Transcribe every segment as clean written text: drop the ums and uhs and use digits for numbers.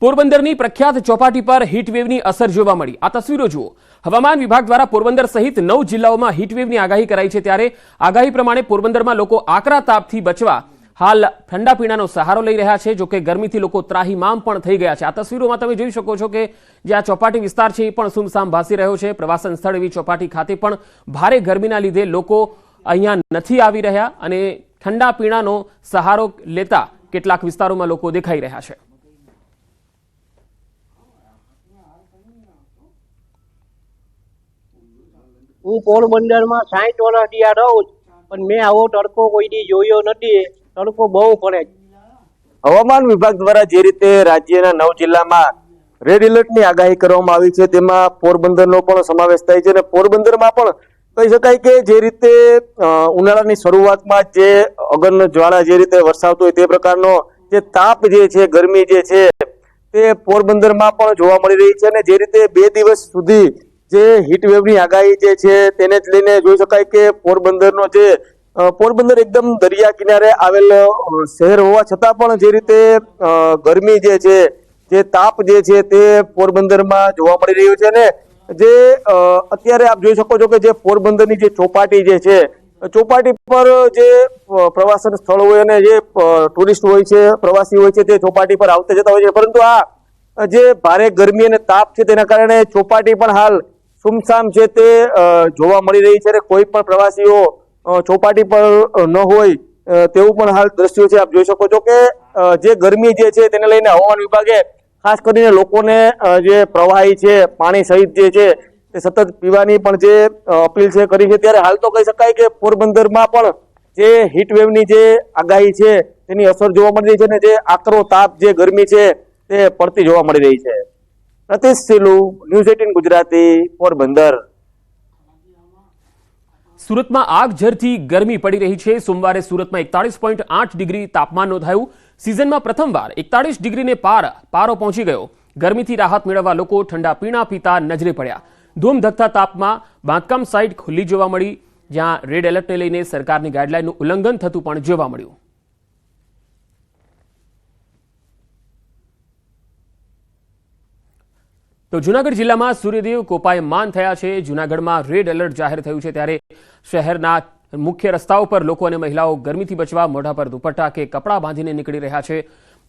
પોરબંદરની પ્રખ્યાત ચોપાટી પર હીટવેવની અસર જોવા મળી। આ તસવીરો જુઓ। હવામાન વિભાગ દ્વારા પોરબંદર સહિત 9 જિલ્લાઓમાં હીટવેવની આગાહી કરાઈ છે। ત્યારે આગાહી પ્રમાણે પોરબંદરમાં લોકો આકરા તાપથી બચવા હાલ ઠંડા પીણાનો સહારો લઈ રહ્યા છે। જો કે ગરમીથી લોકો ત્રાહિમામ પણ થઈ ગયા છે। આ તસવીરોમાં તમે જોઈ શકો છો કે જે આ ચોપાટી વિસ્તાર છે એ પણ સુમસામ ભાસી રહ્યો છે। પ્રવાસન સ્થળ એવી ચોપાટી ખાતે પણ ભારે ગરમીના લીધે લોકો અહીંયા નથી આવી રહ્યા અને ઠંડા પીણાનો સહારો લેતા કેટલાક વિસ્તારોમાં લોકો દેખાઈ રહ્યા છે। હું પોરબંદરમાં 60 વર્ષથી આ રહું પણ મેં આવો તડકો કોઈ દી જોયો નથી। તડકો બહુ પડે છે। હવામાન વિભાગ દ્વારા જે રીતે રાજ્યના 9 જિલ્લામાં રેડ એલર્ટની આગાહી કરવામાં આવી છે તેમાં પોરબંદરનો પણ સમાવેશ થાય છે અને પોરબંદરમાં પણ કહી શકાય કે જે રીતે ઉનાળાની શરૂઆતમાં જે અગન જ્વાળા જે રીતે વરસાવતો હોય તે પ્રકારનો જે તાપ જે છે ગરમી જે છે તે પોરબંદરમાં પણ જોવા મળી રહી છે અને જે રીતે 2 દિવસ સુધી જે હીટવેવની આગાહી જે છે તેને જ લઈને જોઈ શકાય કે પોરબંદરનો જે પોરબંદર એકદમ દરિયા કિનારે આવેલ શહેર હોવા છતાં પણ જે રીતે ગરમી જે છે જે તાપ જે છે તે પોરબંદરમાં જોવા મળી રહ્યો છે અને જે અત્યારે આપ જોઈ શકો છો કે જે પોરબંદરની જે ચોપાટી જે છે ચોપાટી પર જે પ્રવાસન સ્થળ હોય અને જે ટુરિસ્ટ હોય છે પ્રવાસી હોય છે તે ચોપાટી પર આવતા જતા હોય છે પરંતુ આ જે ભારે ગરમી અને તાપ છે તેના કારણે ચોપાટી પણ હાલ સુમસામ છે તે જોવા મળી રહી છે અને કોઈ પણ પ્રવાસીઓ ચોપાટી પર ન હોય તેવું પણ હાલ દ્રશ્યો છે। આપ જોઈ શકો છો કે જે ગરમી જે છે તેને લઈને હવામાન વિભાગે ખાસ કરીને લોકોને જે પ્રવાહી છે પાણી સહિત જે છે તે સતત પીવાની પણ જે અપીલ છે કરી છે। ત્યારે હાલ તો કહી શકાય કે પોરબંદરમાં પણ જે હીટવેવની જે આગાહી છે તેની અસર જોવા મળી રહી છે અને જે આકરો તાપ જે ગરમી છે તે પડતી જોવા મળી રહી છે। પ્રતિશ સિલુ, ન્યૂઝ 18 ગુજરાતી, પોરબંદર। સુરતમાં આગઝરથી ગરમી પડી રહી છે। સોમવારે સુરતમાં 41.8 ડિગ્રી તાપમાન નોંધાયું। સિઝનમાં પ્રથમવાર 41 ડિગ્રીને પારો પહોંચી ગયો। ગરમીથી રાહત મેળવવા લોકો ઠંડા પીણા પીતા નજરે પડ્યા। ધૂમધકતા તાપમાં બાંધકામ સાઇટ ખુલ્લી જોવા મળી, જ્યાં રેડ એલર્ટને લઈને સરકારની ગાઈડલાઈનનું ઉલ્લંઘન થતું પણ જોવા મળ્યું। તો જૂનાગઢ જિલ્લામાં સૂર્યદેવ કોપાયમાન થયા છે। જૂનાગઢમાં રેડ એલર્ટ જાહેર થયું છે ત્યારે શહેરના મુખ્ય રસ્તાઓ પર લોકો અને મહિલાઓ ગરમીથી બચવા મોઢા પર દુપટ્ટા કે કપડાં બાંધીને નીકળી રહ્યા છે।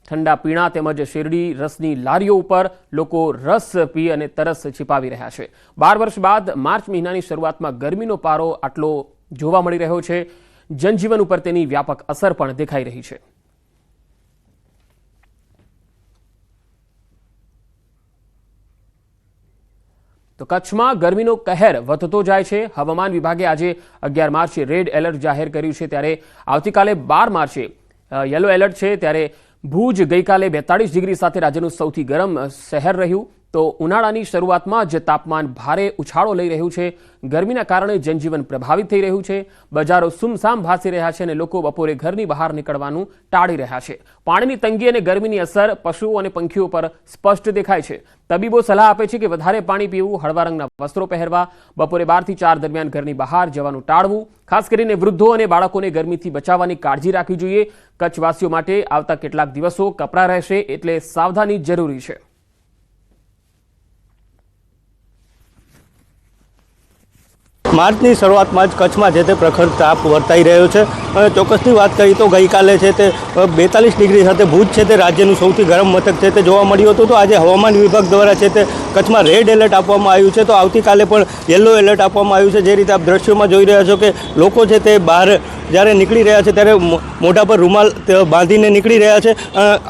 ઠંડા પીણા તેમજ શેરડી રસની લારીઓ ઉપર લોકો રસ પી અને તરસ छिपाવી રહ્યા છે। 12 વર્ષ બાદ માર્ચ મહિનાની શરૂઆતમાં ગરમીનો પારો આટલો જોવા મળી રહ્યો છે। જનજીવન ઉપર તેની વ્યાપક અસર પણ દેખાઈ રહી છે। તો કચ્છમાં ગરમીનો કહેર વધતો જાય છે। હવામાન વિભાગે આજે 11 માર્ચે રેડ એલર્ટ જાહેર કર્યું છે ત્યારે આવતીકાલે 12 માર્ચે યલો એલર્ટ છે। ત્યારે ભુજ ગઈકાલે 42 ડિગ્રી સાથે રાજ્યનું સૌથી ગરમ શહેર રહ્યું। તો ઉનાળાની શરૂઆતમાં જ તાપમાન ભારે ઉછાળો લઈ રહ્યું છે। ગરમીના કારણે જનજીવન પ્રભાવિત થઈ રહ્યું છે। બજારો સુમસામ ભાસી રહ્યા છે અને લોકો બપોરે ઘરની બહાર નીકળવાનું ટાળી રહ્યા છે। પાણીની તંગી અને ગરમીની અસર પશુઓ અને પંખીઓ પર સ્પષ્ટ દેખાય છે। તબીબો સલાહ આપે છે કે વધારે પાણી પીવું, હળવા રંગના વસ્ત્રો પહેરવા, બપોરે 12 થી 4 દરમિયાન ઘરની બહાર જવાનું ટાળવું, ખાસ કરીને વૃદ્ધો અને બાળકોને ગરમીથી બચાવવાની કાળજી રાખવી જોઈએ। કચ્છવાસીઓ માટે આવતા કેટલાક દિવસો કપરા રહેશે એટલે સાવધાની જરૂરી છે। માર્ચની શરૂઆતમાં જ કચ્છમાં જે તે પ્રખર તાપ વર્તાઈ રહ્યો છે અને ચોક્કસની વાત કરીએ તો ગઈકાલે છે તે 42 ડિગ્રી સાથે ભુજ છે તે રાજ્યનું સૌથી ગરમ મથક છે તે જોવા મળ્યું હતું। તો આજે હવામાન વિભાગ દ્વારા છે તે કચ્છમાં રેડ એલર્ટ આપવામાં આવ્યું છે। તો આવતીકાલે પણ યલો એલર્ટ આપવામાં આવ્યું છે। જે રીતે આપ દ્રશ્યોમાં જોઈ રહ્યા છો કે લોકો છે તે બહાર જ્યારે નીકળી રહ્યા છે ત્યારે મોઢા પર રૂમાલ બાંધીને નીકળી રહ્યા છે।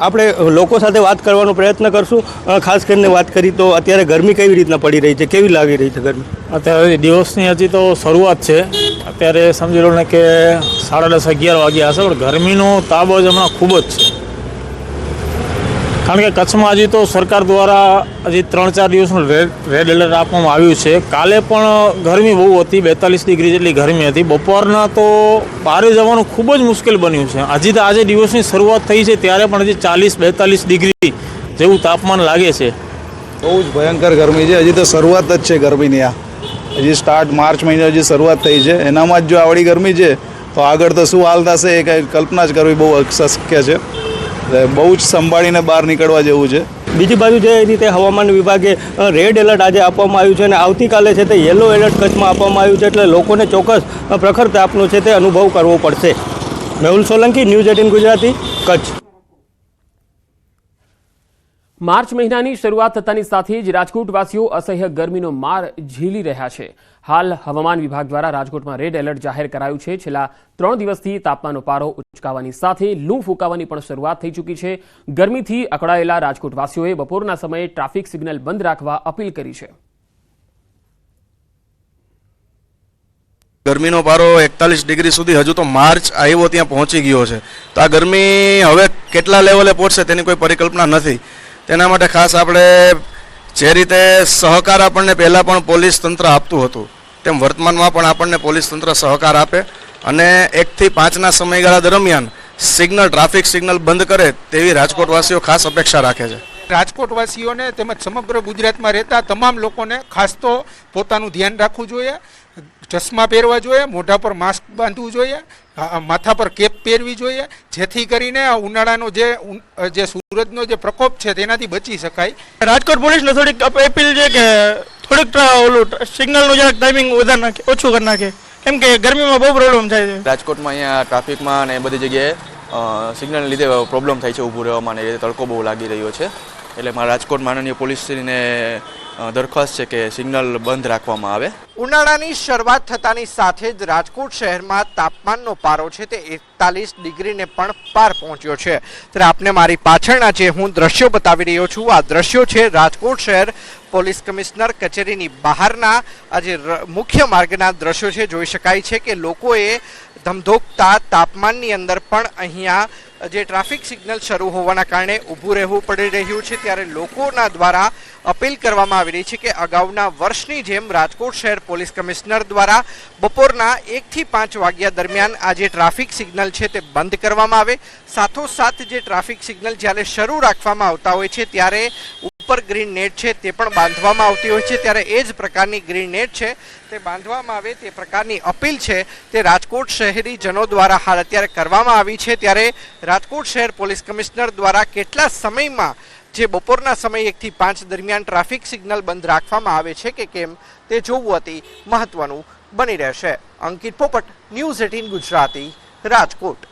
આપણે લોકો સાથે વાત કરવાનો પ્રયત્ન કરશું। ખાસ કરીને વાત કરી તો અત્યારે ગરમી કેવી રીતના પડી રહી છે, કેવી લાગી રહી છે ગરમી? અત્યારે દિવસની હજી તો શરૂઆત છે। અત્યારે સમજી લો ને કે 10:30 11 વાગ્યા હશે પણ ગરમીનો તાપ જ હમણાં ખૂબ જ છે। કારણ કે કચ્છમાં હજી તો સરકાર દ્વારા હજી 3-4 દિવસનું રેડ એલર્ટ આપવામાં આવ્યું છે। કાલે પણ ગરમી બહુ હતી, 42 ડિગ્રી જેટલી ગરમી હતી। બપોરના તો બહાર જવાનું ખૂબ જ મુશ્કેલ બન્યું છે। હજી તો આજે દિવસની શરૂઆત થઈ છે ત્યારે પણ હજી 40-42 ડિગ્રી જેવું તાપમાન લાગે છે। બહુ જ ભયંકર ગરમી છે। હજી તો શરૂઆત જ છે ગરમીની। આ હજી સ્ટાર્ટ માર્ચ મહિને હજી શરૂઆત થઈ છે, એનામાં જ જો આવડી ગરમી છે તો આગળ તો શું હાલ થશે એ કંઈ કલ્પના જ કરવી બહુ અશક્ય છે। બહુ જ સંભાળીને બહાર નીકળવા જેવું છે। બીજી બાજુ જે રીતે હવામાન વિભાગે રેડ એલર્ટ આજે આપવામાં આવ્યું છે અને આવતીકાલે છે તે યલો એલર્ટ કચ્છમાં આપવામાં આવ્યું છે, એટલે લોકોને ચોક્કસ પ્રખર તાપનો છે તે અનુભવ કરવો પડશે. મેહુલ સોલંકી, ન્યૂઝ 18 ગુજરાતી, કચ્છ. માર્ચ મહિનાની શરૂઆત થતાની સાથે જ રાજકોટવાસીઓ અસહ્ય ગરમીનો માર ઝીલી રહ્યા છે. હાલ હવામાન વિભાગ દ્વારા રાજકોટમાં રેડ એલર્ટ જાહેર કરાયું છે. છેલ્લા 3 દિવસથી તાપમાનનો પારો ઉંચકાવાની સાથે લૂ ફૂંકાવાની પણ શરૂઆત થઈ ચૂકી છે. ગરમીથી અકળાયેલા રાજકોટવાસીઓએ બપોરના સમયે ટ્રાફિક સિગ્નલ બંધ રાખવા અપીલ કરી છે. ગરમીનો પારો 41 ડિગ્રી સુધી હજુ તો માર્ચ આવ્યો ત્યાં પહોંચી ગયો છે. તો આ ગરમી હવે કેટલા લેવલે પહોંચશે તેની કોઈ પરિકલ્પના નથી. તેના માટે ખાસ આપણે જે રીતે સહકાર આપણને પહેલાં પણ પોલીસ તંત્ર આપતું હતું તેમ વર્તમાનમાં પણ આપણને પોલીસ તંત્ર સહકાર આપે અને 1 થી 5ના સમયગાળા દરમિયાન ટ્રાફિક સિગ્નલ બંધ કરે તેવી રાજકોટવાસીઓ ખાસ અપેક્ષા રાખે છે. રાજકોટવાસીઓને તેમજ સમગ્ર ગુજરાતમાં રહેતા તમામ લોકોને ખાસ તો પોતાનું ધ્યાન રાખવું જોઈએ, ચશ્મા પહેરવા જોઈએ, મોઢા પર માસ્ક બાંધવું જોઈએ, માથા પર કેપ પહેરવી જોઈએ, જેથી કરીને ઉનાળાનો જે સૂરજનો જે પ્રકોપ છે તેનાથી બચી શકાય. રાજકોટ પોલીસને થોડીક અપીલ છે કે થોડીક ઓલું સિગ્નલનું જરાક ટાઈમિંગ વધારે નાખે, ઓછું કરી નાખે, કેમ કે ગરમીમાં બહુ પ્રોબ્લેમ થાય છે. રાજકોટમાં અહીંયા ટ્રાફિકમાં અને બધી જગ્યાએ સિગ્નલને લીધે પ્રોબ્લેમ થાય છે ઊભું રહેવામાં, અને તડકો બહુ લાગી રહ્યો છે. એટલે મારા રાજકોટ માનનીય પોલીસશ્રીને દરખાસ્ત છે કે સિગ્નલ બંધ રાખવામાં આવે. ઉનાળાની શરૂઆત થતાની સાથે જ રાજકોટ શહેરમાં તાપમાનનો પારો છે તે 41 ડિગ્રીને પણ પાર પહોંચ્યો છે. ત્યારે આપને મારી પાછળના જે હું દ્રશ્યો બતાવી રહ્યો છું, આ દ્રશ્યો છે રાજકોટ શહેર પોલીસ કમિશનર કચેરીની બહારના આ જે મુખ્ય માર્ગના દ્રશ્યો છે. જોઈ શકાય છે કે લોકોએ ધમધોકતા તાપમાનની અંદર પણ અહીંયા જે ટ્રાફિક સિગ્નલ શરૂ હોવાના કારણે ઊભું રહેવું પડી રહ્યું છે. ત્યારે લોકોના દ્વારા અપીલ કરવામાં આવી રહી છે કે અગાઉના વર્ષની જેમ રાજકોટ શહેર પોલીસ કમિશનર દ્વારા બપોરના 1 થી 5 વાગ્યા દરમિયાન આ જે ટ્રાફિક સિગ્નલ છે તે બંધ કરવામાં આવે. સાથોસાથ જે ટ્રાફિક સિગ્નલ જ્યારે શરૂ રાખવામાં આવતા હોય છે ત્યારે ઉપર ગ્રીન નેટ છે તે પણ બાંધવામાં આવતી હોય છે. ત્યારે એ જ પ્રકારની ગ્રીન નેટ છે તે બાંધવામાં આવે તે પ્રકારની અપીલ છે તે રાજકોટ શહેરીજનો દ્વારા હાલ અત્યારે કરવામાં આવી છે. ત્યારે રાજકોટ શહેર પોલીસ કમિશનર દ્વારા કેટલા સમયમાં જે બપોરના સમય 1 થી 5 દરમિયાન ટ્રાફિક સિગ્નલ બંધ રાખવામાં આવે છે કે કેમ તે જોવું અતિ મહત્વનું બની રહેશે. અંકિત પોપટ, ન્યૂઝ 18 ગુજરાતી, રાજકોટ.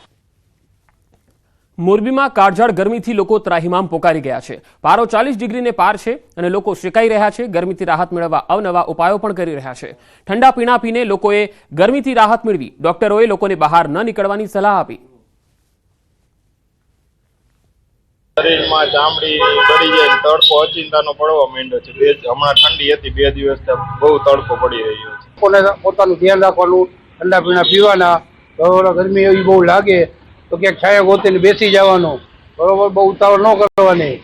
મોરબીમાં કાળઝાળ ગરમીથી લોકો ત્રાહિમામ પોકારી ગયા છે. પારો 40 ડિગ્રીને પાર છે અને લોકો શેકાઈ રહ્યા છે. ગરમીથી રાહત મેળવવા અવનવા ઉપાયો પણ કરી રહ્યા છે. ઠંડા પીણા પીને લોકોએ ગરમીથી રાહત મેળવી. ડોક્ટરોએ લોકોને બહાર ન નીકળવાની સલાહ આપી. શરીરમાં ચામડી બળી જાય, તડકો અચિંતાનો પડવા માંડ્યો છે. હમણાં ઠંડી હતી, 2 દિવસથી બહુ તડકો પડી રહ્યો છે. લોકોને પોતાનું ધ્યાન રાખવાનું, ઠંડા પીણા પીવાના, બરોબર. ગરમી એવી બહુ લાગે તો ક્યાંક છાયા ગોતીને બેસી જવાનું, બરોબર. બહુ ઉતાવળ ન કરવાની.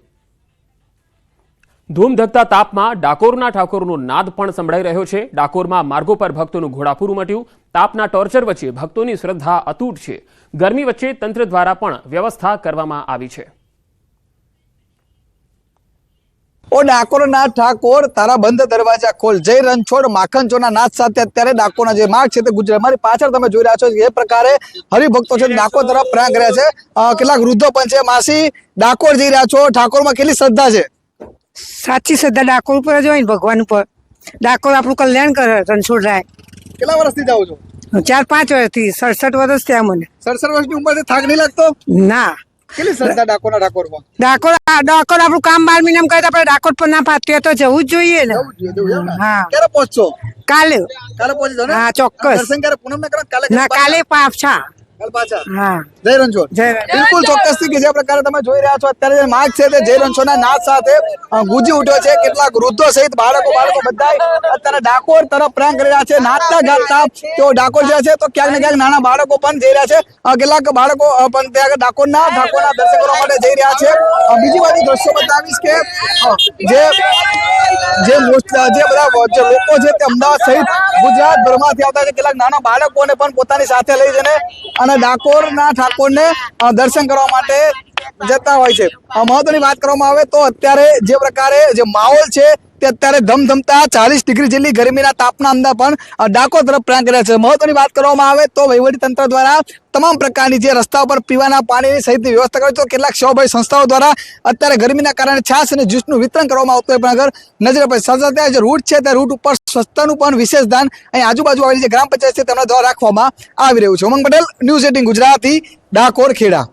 ધૂમધકતા તાપમાં ડાકોરના ઠાકોરનો નાદ પણ સંભળાઈ રહ્યો છે. ડાકોરમાં માર્ગો પર ભક્તોનું ઘોડાપૂર મટ્યું. તાપના ટોર્ચર વચ્ચે ભક્તોની શ્રદ્ધા અતૂટ છે. ગરમી વચ્ચે તંત્ર દ્વારા પણ વ્યવસ્થા કરવામાં આવી છે. ઓ ડાકોરના ઠાકોર તારા બંધ દરવાજા ખોલ, જય રણછોડ માખનચોરના નાદ સાથે અત્યારે ડાકોરના જે માર્ગ છે તે ગુજરાત, મારી પાછળ તમે જોઈ રહ્યા છો એ પ્રકારે હરિભક્તો છે ડાકોર તરફ પ્રયાગ રહ્યા છે. કેટલાક વૃદ્ધો પણ છે. માસી, ડાકોર જઈ રહ્યા છો, ઠાકોરમાં કેટલી શ્રદ્ધા છે? સાચી શ્રદ્ધા ડાકોર ઉપર જ હોય ને, ભગવાન ઉપર. ડાકોર આપણું કલ્યાણ કરે. રણછોડ રાય. કેટલા વર્ષથી જાઓ છો? 4-5 વર્ષથી. 67 વર્ષ થયા મને. 67 વર્ષની ઉંમરથી થાક નહીં લાગતો? ના. કેટલી શ્રદ્ધા ડાકોરના ઠાકોરમાં? ડાકોર આપણું કામ 12 મહિનામાં કરે આપણે ડાકોર પર ના પાત્યું તો જવું જ જોઈએ ને. હા. ક્યારે પહોંચશો? કાલે પહોંચી જાવ ને? હા, ચોક્કસ. દર્શન ક્યારે પૂનમ ના કરો? ના, કાલે પાછા. હા. જય રણછોડ. બિલકુલ ચોક્કસથી કે જે પ્રકારે તમે જોઈ રહ્યા છો અત્યારે જે માર્ગ છે તે જય રણછોડના નાદ સાથે ગુંજી ઉઠ્યો છે. કેટલાક વૃદ્ધો સહિત બાળકો બધા અત્યારે ડાકોર તરફ પ્રયાણ કરી રહ્યા છે. નાચતા ગાતા તેઓ ડાકોર જાય છે તો ક્યાંક ને ક્યાંક નાના બાળકો પણ જઈ રહ્યા છે. કેટલાક બાળકો પણ ત્યાં ડાકોરના ઠાકોરના દર્શન કરવા માટે જઈ રહ્યા છે. બીજી બાજુ દ્રશ્યો બતાવીશ કે જે બધા લોકો છે તે અમદાવાદ સહિત ગુજરાતભરમાંથી આવતા છે. કેટલાક નાના બાળકોને પણ પોતાની સાથે લઈ જઈને અને ડાકોરના ઠાકોરને દર્શન કરવા માટે જતા હોય છે. મહત્વની વાત કરવામાં આવે તો અત્યારે જે પ્રકારે જે માહોલ છે તે અત્યારે ધમધમતા 40 ડિગ્રી જેટલી ગરમીના તાપના અંદર પણ ડાકોર તરફ પ્રયાણ કર્યા છે. મહત્વની વાત કરવામાં આવે તો વહીવટીતંત્ર દ્વારા તમામ પ્રકારની જે રસ્તા પર પીવાના પાણીની સહિતની વ્યવસ્થા કરી તો કેટલાક સેવાભાવી સંસ્થાઓ દ્વારા અત્યારે ગરમીના કારણે છાશ અને જ્યુસનું વિતરણ કરવામાં આવતું હોય પણ અગર નજરે પડે સાથે જે રૂટ છે તે રૂટ ઉપર સ્વચ્છતાનું પણ વિશેષ ધ્યાન અહીં આજુબાજુ આવેલી જે ગ્રામ પંચાયત છે તેમના દ્વારા રાખવામાં આવી રહ્યું છે. ઉમંગ પટેલ, ન્યૂઝ 18 ગુજરાતી, ડાકોર ખેડા.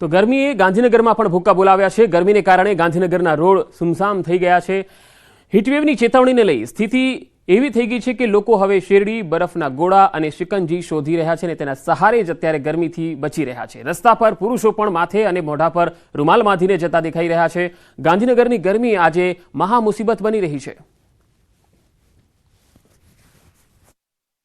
તો ગરમીએ ગાંધીનગરમાં પણ ભૂક્કા બોલાવ્યા છે. ગરમીને કારણે ગાંધીનગરના રોડ સુમસામ થઈ ગયા છે. હીટવેવની ચેતવણીને લઈ સ્થિતિ એવી થઈ ગઈ છે કે લોકો હવે શેરડી, બરફના ગોળા અને શિકંજી શોધી રહ્યા છે અને તેના સહારે જ અત્યારે ગરમીથી બચી રહ્યા છે. રસ્તા પર પુરુષો પણ માથે અને મોઢા પર રૂમાલ બાંધીને જતા દેખાઈ રહ્યા છે. ગાંધીનગરની ગરમી આજે મહા મુસીબત બની રહી છે.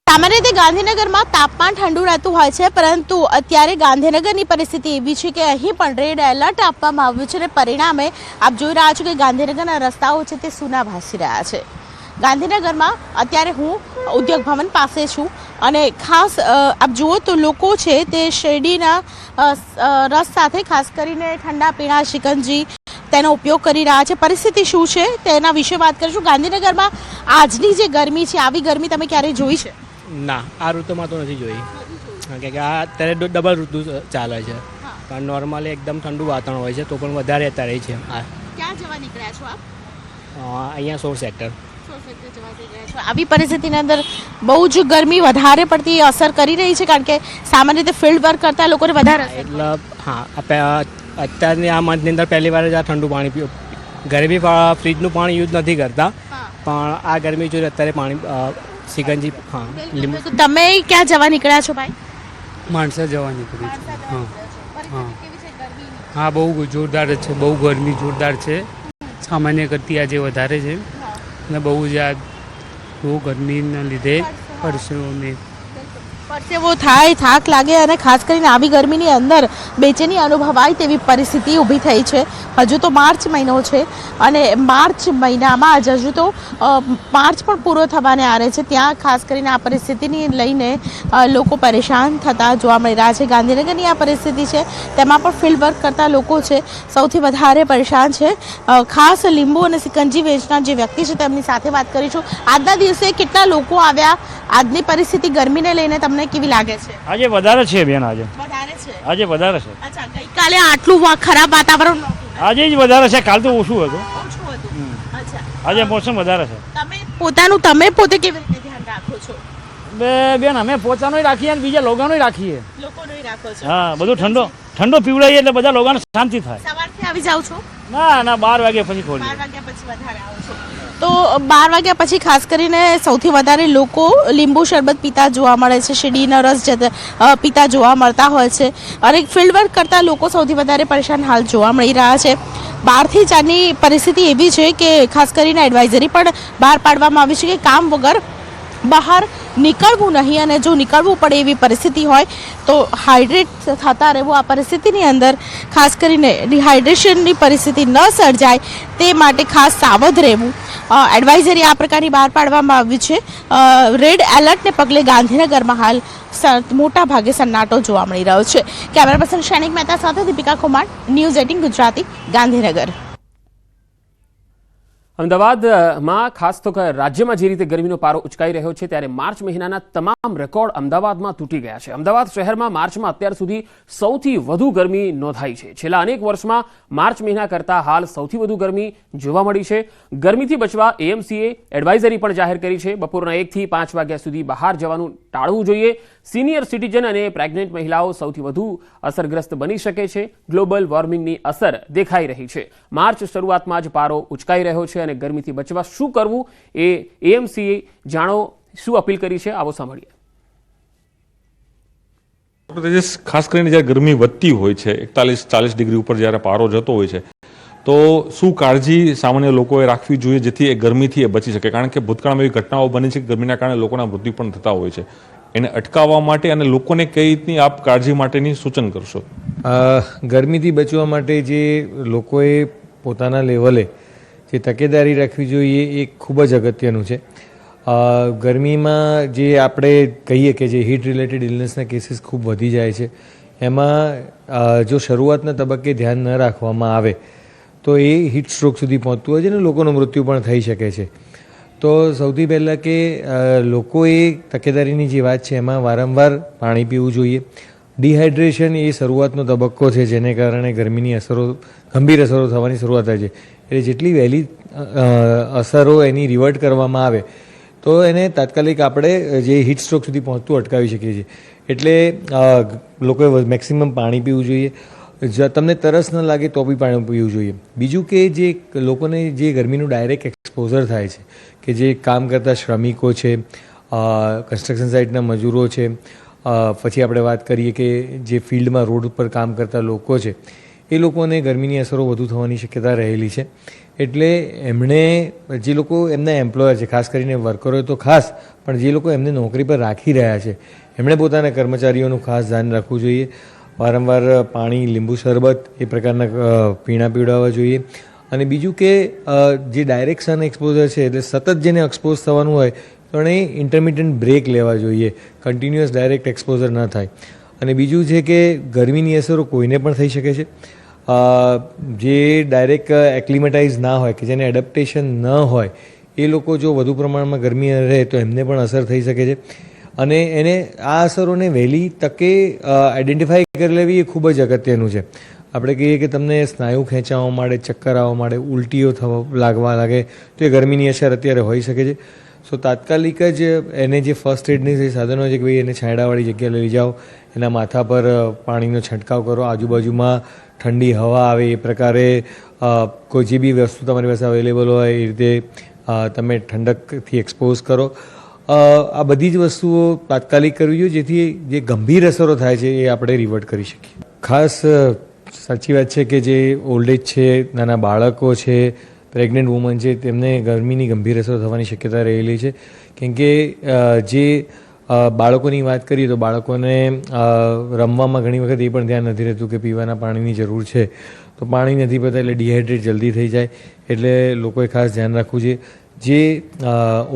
સામાન્ય રીતે ગાંધીનગરમાં તાપમાન ઠંડુ રહેતું હોય છે, પરંતુ અત્યારે ગાંધીનગરની પરિસ્થિતિ એવી છે કે અહીં પણ રેડ એલર્ટ આપવામાં આવ્યું છે અને પરિણામે આપ જોઈ રહ્યા છો કે ગાંધીનગરના રસ્તાઓ છે તે સૂના ભાસી રહ્યા છે. ગાંધીનગરમાં અત્યારે હું ઉદ્યોગ ભવન પાસે છું અને ખાસ આપ જુઓ તો લોકો છે તે શેરડીના રસ સાથે ખાસ કરીને ઠંડા પીણા, શિકંજી તેનો ઉપયોગ કરી રહ્યા છે. પરિસ્થિતિ શું છે તેના વિશે વાત કરીશું. ગાંધીનગરમાં આજની જે ગરમી છે, આવી ગરમી તમે ક્યારેય જોઈ છે? ના, આ ઋતુમાં તો નથી જોઈ, કારણ કે આ અત્યારે ડબલ ઋતુ ચાલે છે. પણ નોર્મલી એકદમ ઠંડુ વાતાવરણ હોય છે તો પણ વધારે અત્યારે છે. ક્યાં જવા નીકળ્યા છો આપ? અહીંયા 16 સેક્ટર. આવી પરિસ્થિતિની અંદર બહુ જ ગરમી વધારે પડતી અસર કરી રહી છે, કારણ કે સામાન્ય રીતે ફિલ્ડ વર્ક કરતા લોકોને વધારે એટલે હા, અત્યારની આ મંથની અંદર પહેલી વાર જ આ ઠંડુ પાણી પીવું. ઘરે બી ફ્રીજનું પાણી યુઝ નથી કરતા, પણ આ ગરમી જોઈએ અત્યારે પાણી શિકંજી. હા, લીંબુ. તમે ક્યાં જવા નીકળ્યા છો ભાઈ? માણસા જવા નીકળી છે. હા હા હા, બહુ જોરદાર છે. બહુ ગરમી જોરદાર છે. સામાન્ય કરતી આજે વધારે છે અને બહુ જ આ બહુ ગરમીના લીધે પરસેવો થાય, થાક લાગે અને ખાસ કરીને આવી ગરમીની અંદર બેચેની અનુભવાય તેવી પરિસ્થિતિ ઊભી થઈ છે. હજુ તો માર્ચ મહિનો છે અને માર્ચ મહિનામાં જ હજુ તો માર્ચ પણ પૂરો થવાને આરે છે. ત્યાં ખાસ કરીને આ પરિસ્થિતિને લઈને લોકો પરેશાન થતા જોવા મળી રહ્યા છે. ગાંધીનગરની આ પરિસ્થિતિ છે તેમાં પણ ફિલ્ડ વર્ક કરતા લોકો છે સૌથી વધારે પરેશાન છે. ખાસ લીંબુ અને સિકંજી વેચનાર જે વ્યક્તિ છે તેમની સાથે વાત કરીશું. આજના દિવસે કેટલા લોકો આવ્યા? આજની પરિસ્થિતિ ગરમીને લઈને તમને કેવી લાગે છે? આજે વધારે છે બેન, આજે વધારે છે. આજે વધારે છે. અચ્છા, ગઈકાલે આટલું ખરાબ વાતાવરણ નહોતું. આજે જ વધારે છે, કાલ તો ઓછું હતું. ઓછું હતું. અચ્છા, આજે મોસમ વધારે છે. તમે પોતે કેવી રીતે ધ્યાન રાખો છો? બેન અમે પોતાનું રાખીએ અને બીજા લોકોનું રાખીએ. લોકોનું રાખો છો? હા, બધું ઠંડો પીવડાવીએ એટલે બધા લોકોને શાંતિ થાય. સવારથી આવી જાવ છો? ના 12 વાગ્યા પછી ખોલીએ. 12 વાગ્યા પછી વધારે આવો છો? તો 12 વાગ્યા પછી ખાસ કરીને સૌથી વધારે લોકો લીંબુ શરબત પીતા જોવા મળે છે, શેરડીનો રસ પીતા જોવા મળતા હોય છે અને ફિલ્ડ વર્ક કરતા લોકો સૌથી વધારે પરેશાન હાલ જોવા મળી રહ્યા છે. 12 થી 4ની પરિસ્થિતિ એવી છે કે ખાસ કરીને એડવાઇઝરી પણ બહાર પાડવામાં આવી છે કે કામ વગર બહાર નીકળવું નહીં અને જો નીકળવું પડે એવી પરિસ્થિતિ હોય તો હાઇડ્રેટ થતા રહેવું. આ પરિસ્થિતિની અંદર ખાસ કરીને ડિહાઇડ્રેશનની પરિસ્થિતિ ન સર્જાય તે માટે ખાસ સાવધ રહેવું. એડવાઇઝરી આ પ્રકારની બહાર પાડવામાં આવી છે. રેડ એલર્ટને પગલે ગાંધીનગરમાં હાલ મોટા ભાગે સન્નાટો જોવા મળી રહ્યો છે. કેમેરા પર્સન શૈનિક મહેતા સાથે દીપિકા કુમાર, ન્યૂઝ 18 ગુજરાતી, ગાંધીનગર. અમદાવાદમાં ખાસ તો રાજ્યમાં જે રીતે ગરમીનો પારો ઉચકાઈ રહ્યો છે ત્યારે માર્ચ મહિનાના તમામ રેકોર્ડ અમદાવાદમાં તૂટી ગયા છે. અમદાવાદ શહેરમાં માર્ચમાં અત્યાર સુધી સૌથી વધુ ગરમી નોંધાઈ છે. છેલ્લા અનેક વર્ષમાં માર્ચ મહિના કરતાં હાલ સૌથી વધુ ગરમી જોવા મળી છે. ગરમીથી બચવા એએમસીએ એડવાઇઝરી પણ જાહેર કરી છે. બપોરના 1 થી 5 વાગ્યા સુધી બહાર જવાનું ટાળવું જોઈએ. સિનિયર સિટીઝન અને પ્રેગ્નેન્ટ મહિલાઓ સૌથી વધુ અસરગ્રસ્ત બની શકે છે. ગ્લોબલ વોર્મિંગની અસર દેખાઈ રહી છે. માર્ચ શરૂઆતમાં જ પારો ઉચકાઈ રહ્યો છે અને ગરમીથી બચવા શું કરવું એ એએમસીએ જાણો શું અપીલ કરી છે, આવો સાંભળીએ. ખાસ કરીને જ્યારે ગરમી વધતી હોય છે, 41-40 ડિગ્રી ઉપર જ્યારે પારો જતો હોય છે, તો શું કાળજી સામાન્ય લોકોએ રાખવી જોઈએ જેથી એ ગરમીથી એ બચી શકે? કારણ કે ભૂતકાળમાં એવી ઘટનાઓ બની છે કે ગરમીના કારણે લોકોના મૃત્યુ પણ થતા હોય છે. એને અટકાવવા માટે અને લોકોને કઈ રીતની આપ કાળજી માટેની સૂચન કરશો? ગરમીથી બચવા માટે જે લોકોએ પોતાના લેવલે જે તકેદારી રાખવી જોઈએ એ ખૂબ જ અગત્યનું છે. ગરમીમાં જે આપણે કહીએ કે જે હીટ રિલેટેડ ઇલનેસના કેસીસ ખૂબ વધી જાય છે, એમાં જો શરૂઆતના તબક્કે ધ્યાન ન રાખવામાં આવે તો એ હીટ સ્ટ્રોક સુધી પહોંચતું હોય છે અને લોકોનું મૃત્યુ પણ થઈ શકે છે. તો સૌથી પહેલાં કે લોકોએ તકેદારીની જે વાત છે એમાં વારંવાર પાણી પીવું જોઈએ. ડિહાઇડ્રેશન એ શરૂઆતનો તબક્કો છે જેને કારણે ગરમીની ગંભીર અસરો થવાની શરૂઆત થાય છે. એટલે જેટલી વહેલી અસરો એની રિવર્ટ કરવામાં આવે તો એને તાત્કાલિક આપણે જે હીટ સ્ટ્રોક સુધી પહોંચતું અટકાવી શકીએ છીએ. એટલે લોકોએ મેક્સિમમ પાણી પીવું જોઈએ. તમને તરસ ન લાગે તો બી પાણી પીવું જોઈએ. બીજું કે જે લોકોને જે ગરમીનું ડાયરેક્ટ એક્સપોઝર થાય છે, કે જે કામ કરતા શ્રમિકો છે, કન્સ્ટ્રક્શન સાઇટના મજૂરો છે, પછી આપણે વાત કરીએ કે જે ફિલ્ડમાં રોડ ઉપર કામ કરતા લોકો છે, એ લોકોને ગરમીની અસરો વધુ થવાની શક્યતા રહેલી છે. એટલે એમણે જે લોકો એમના એમ્પ્લોયર છે, ખાસ કરીને વર્કરો તો ખાસ, પણ જે લોકો એમને નોકરી પર રાખી રહ્યા છે એમણે પોતાના કર્મચારીઓનું ખાસ ધ્યાન રાખવું જોઈએ. વારંવાર પાણી, લીંબુ શરબત એ પ્રકારના પીણા પીવડાવવા જોઈએ. અને બીજું કે જે ડાયરેક્ટ સન એક્સપોઝર છે એટલે સતત જેને એક્સપોઝ થવાનું હોય તો એણે ઇન્ટરમિટન્ટ બ્રેક લેવા જોઈએ, કન્ટિન્યુઅસ ડાયરેક્ટ એક્સપોઝર ન થાય. અને બીજું છે કે ગરમીની અસરો કોઈને પણ થઈ શકે છે. જે ડાયરેક્ટ એક્લિમેટાઇઝ ના હોય, કે જેને એડપ્ટેશન ન હોય, એ લોકો જો વધુ પ્રમાણમાં ગરમી રહે તો એમને પણ અસર થઈ શકે છે. અને એને આ અસરોને વહેલી તકે આઈડેન્ટિફાઈ કરી લેવી એ ખૂબ જ અગત્યનું છે. આપણે કહીએ કે તમને સ્નાયુ ખેંચાવા માંડે, ચક્કર આવવા માંડે, ઉલટીઓ લાગવા લાગે તો એ ગરમીની અસર અત્યારે હોઈ શકે છે. સો તાત્કાલિક જ એને જે ફર્સ્ટ એડની જે સાધનો છે કે ભાઈ એને છાંયડાવાળી જગ્યાએ લઈ જાઓ, એના માથા પર પાણીનો છંટકાવ કરો, આજુબાજુમાં ઠંડી હવા આવે એ પ્રકારે કોઈ જે બી વસ્તુ તમારી પાસે અવેલેબલ હોય એ રીતે તમે ઠંડકથી એક્સપોઝ કરો. આ બધી જ વસ્તુઓ તાત્કાલિક કરવી જોઈએ જેથી જે ગંભીર અસરો થાય છે એ આપણે રિવર્ટ કરી શકીએ. ખાસ સાચી વાત છે કે જે ઓલ્ડ એજ છે, નાના બાળકો છે, પ્રેગ્નન્ટ વુમન છે, તેમને ગરમીની ગંભીર અસર થવાની શક્યતા રહેલી છે. કેમ કે જે બાળકોની વાત કરીએ તો બાળકોને રમવામાં ઘણી વખત એ પણ ધ્યાન નથી રહેતું કે પીવાના પાણીની જરૂર છે, તો પાણી નથી પીતા એટલે ડિહાઇડ્રેટ જલ્દી થઈ જાય. એટલે લોકોએ ખાસ ધ્યાન રાખવું જોઈએ. જે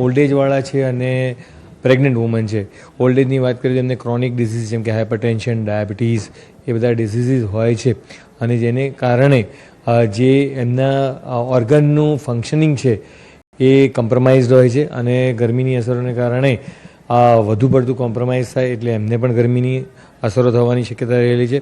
ઓલ્ડ એજવાળા છે અને પ્રેગ્નન્ટ વુમન છે, ઓલ્ડ એજની વાત કરીએ તો એમને ક્રોનિક ડિસીઝ જેમ કે હાઇપરટેન્શન, ડાયાબિટીસ એ બધા ડિસીઝીસ હોય છે અને જેને કારણે જે એમના ઓર્ગનનું ફંક્શનિંગ છે એ કોમ્પ્રોમાઇઝડ હોય છે અને ગરમીની અસરોને કારણે વધુ પડતું કોમ્પ્રોમાઇઝ થાય એટલે એમને પણ ગરમીની અસરો થવાની શક્યતા રહેલી છે.